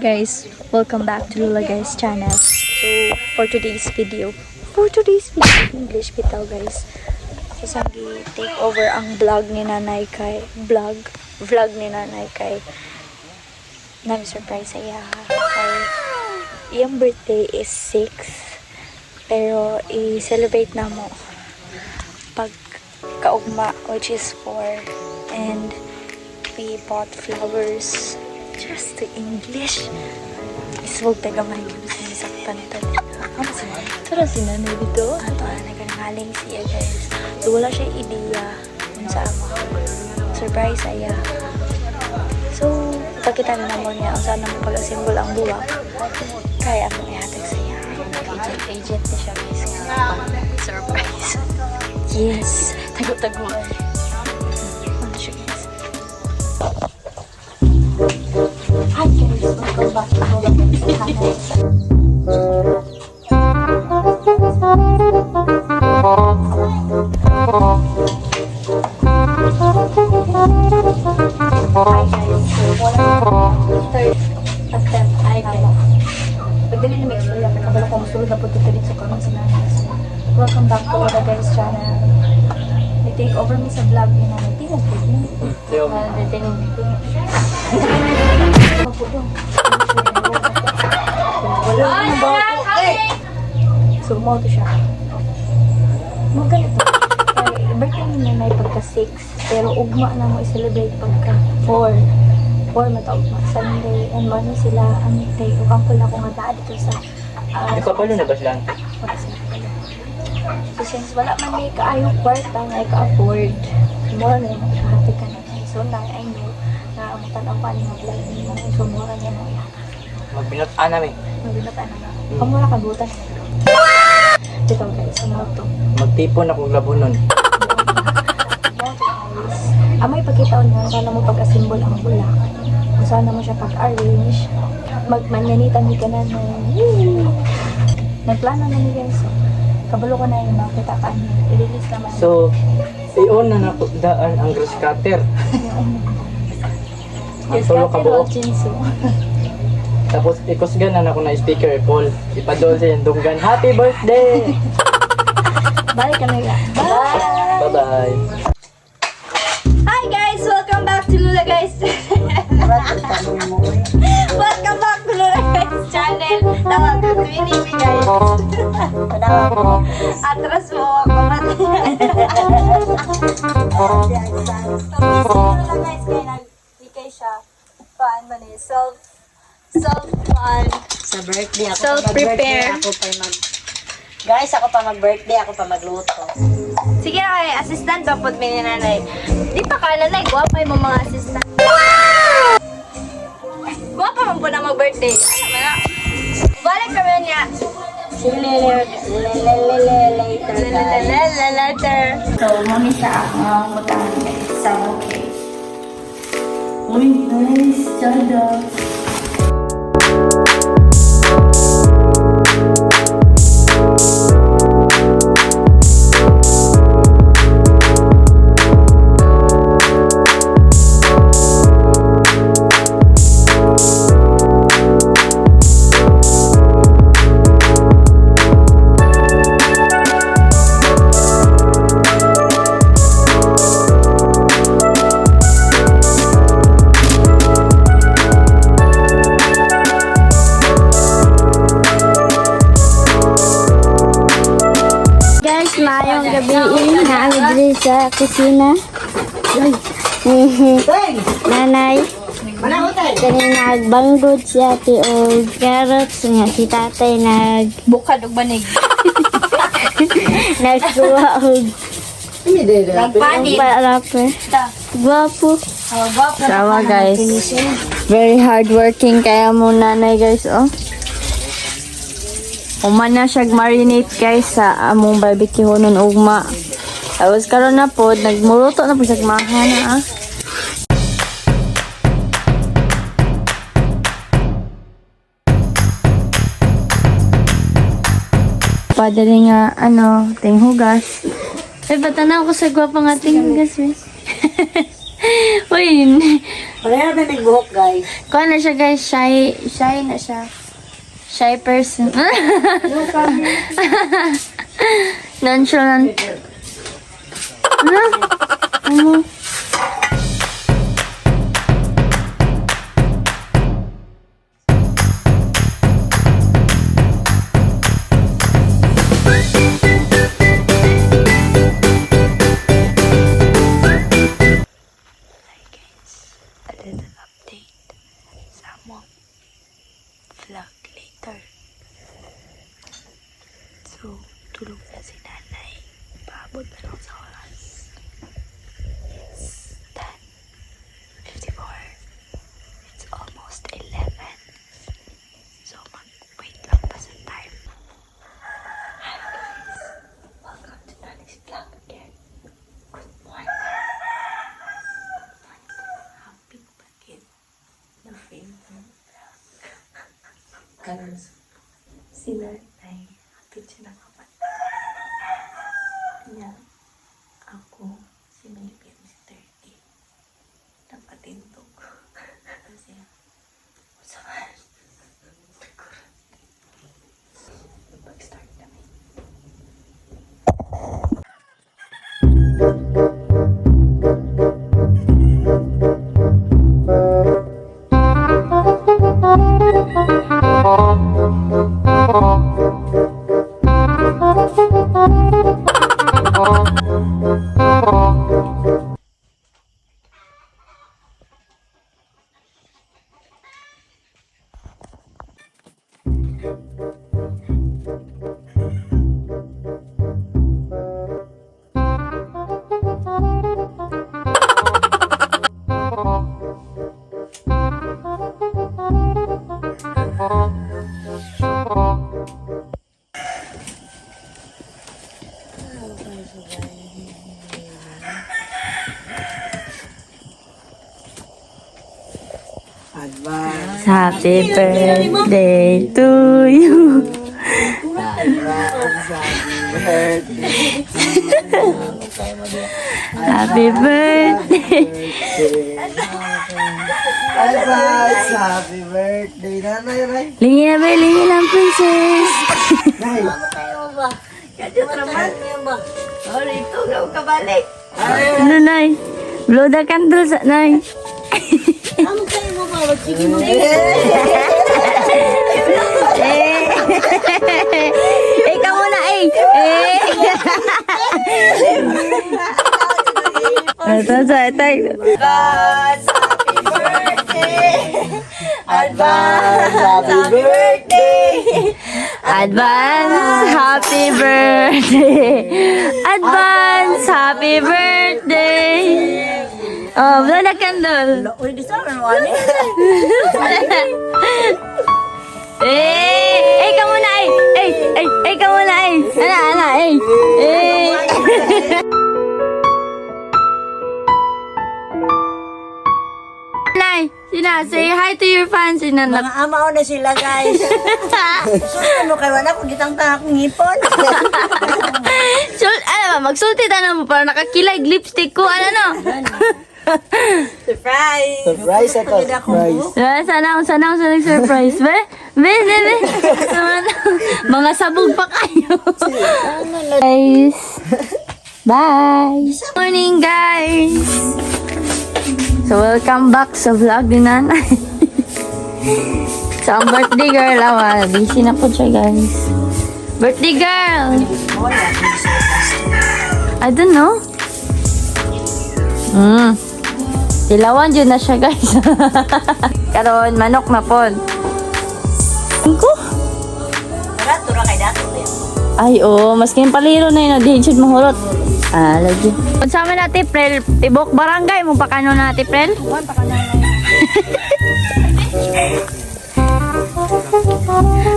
Guys, welcome back to Lula Guys channel. So, for today's video, English bitaw guys. So, take over ang vlog ni Nanay kay, vlog ni Nanay kay, surprise iya. Kay, iyang birthday is 6, pero i-celebrate na mo pag kaugma, which is 4, and we bought flowers just to English. Iswag taga may sinisaktan talaga. Tara si Nanay dito. Ato na nagkangaling siya guys. So wala siya idea kung sa ama. Surprise aya. So pakita na naman niya ang sana mo pag-assemble ang buwak. Kaya akong ihatag sa iya. Agent na siya guys. Surprise. Yes. Tago-tago. Ano siya guys? Hi guys, welcome back to Lula Guys channel. Hi guys, so third attempt ay kamo. Pagdali na mix ulit, nakabalo ko musulod na po dito sa karon sa namin. Welcome back to Lula Guys channel. I-take over me sa vlog ni Nanay. Tingnan po din. Tingnan po. Wala na ba ako? So, mo to siya. Mo ganito. Birthday ni Nanay pagka 6, pero ugma na mo i-celebrate pagka 4. 4 mataugma. Sunday and Monday sila antay. Ukang pala ko nga daan dito sa... Nagpapalo na ba sila? Wala sila pala. So, since wala man may kaayong kwarta nga ka-afford, more na yung ikahatid ka na. So, I know na amutan ang paano nga vlog niya. So, mura niya mo yan. Magbinot-an namin. Magbinatan na nga. Pamura ka butan. Dito guys, ano ito? Magtipon akong labunon. Amay pagkitaon nga, sana mo pag-assemble ang bulak. Kung sana mo siya pag-arrange. Magmanganitan ni ka na na. Nagplano na ni guys. Kabalo ko na yung makita ka niya. I-release naman. So, i-on na daan ang grass cutter. Ang tulo ka buok. Tapos ikusgan na ako na speaker Paul. Ipadol sa yung dunggan. Happy birthday! Bye ka na yan. Bye! Bye-bye! Hi guys! Welcome back to Lula Guys! Welcome back to Lula Guys channel! Tawag ko TV guys! Atras mo ako mati! Lula Guys kaya nag-ikay siya. Paan ba niya? Self-fun. Sa birthday ako Self-prepare. Guys, ako pa mag-birthday, ako pa magluto. Sige na kay assistant pa pod ni Nanay. Di pa ka Nanay, guwapa yung mga assistant. Guwapa man po na mag-birthday. Ano ba na? Balik kami niya. Later. So, mami sa ang mutahan guys. Sa okay. Uy, nice. Chada. Mayong gabi naamid sa kusina. Nanay. Kanina nagbanggod si ate o carrots nga si tatay Bukad og banig. nagkuha og Nagpanit. rapper. Gwapo. Sawa guys. Very hardworking kaya mo nanay guys oh. Uman na siya marinate guys sa among barbecue nun ugma. Tapos karon na po, nagmuruto na po siya mahana ah. Padali nga, tinghugas. Ay, batanaw ko sa gwapa nga tinghugas eh. Uy, Wala na nagbuhok, guys. Kuha na siya guys, shy na siya. Shy person. Nonchalant. Ano? A little update sa among vlog later. So, tulog na si nanay. Paabot na lang sa oras. It's 10:54. It's almost 11. So, mag-wait lang pa sa time. Hi guys! Welcome to Nani's vlog again. Good morning. Happy bagid na favorite vlog. Karon si nanay, hapit siya na kapat. Kanya, ako, si Melipin, si 30. Napatintog. Kasi, usahan. Pag-start namin. Advance. Happy birthday to you. Happy birthday. Advance. Happy birthday, nanay, Ray. Lingi na ba? Lingi lang, princess. Nay. Ano, Nay? Blow the candles, Nay. Ano kayo mo ba? Sige mo. Ikaw muna, eh. Ito, ito. Advance happy birthday! Advance happy birthday. Advance happy birthday. Oh, blow the candle. Uy, di sa akin wala. Ikaw muna, ikaw muna, Ana, Nay, say hi to your fans. Mga amao na sila, guys. So, ano kayo? Wala ko gitang akong ngipon. Magsulti na mo para nakakilag lipstick ko. Surprise! Surprise ito, surprise. Sana ako nag-surprise. Be. Mga sabog pa kayo. Guys. Bye. Morning, guys. So, welcome back sa vlog ni nanay. So, ang birthday girl, busy na po siya, guys. Birthday girl! I don't know. Tilawan dyan na siya, guys. Karon manok na po. Ko? Tara, tura kay dato. Ay, maskin paliro na yun. Di siya mahurot. Lagi. Sama na, Tiprel. Tibok barangay mo pa kano na, Tiprel?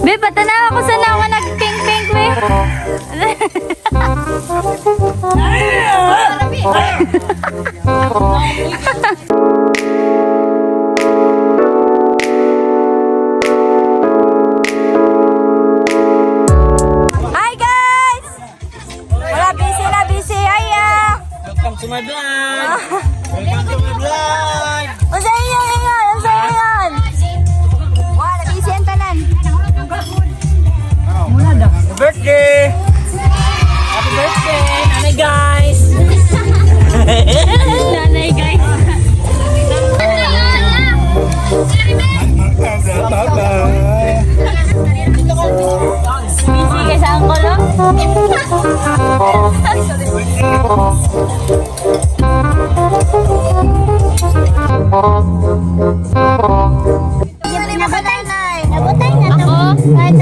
Be, patanawa ko sa nawa nag-pink-pink, be. Hi, guys! Wala, busy. Hiya! Welcome to my vlog. Welcome to my vlog. Usa inyo Nabutay na to. Ako?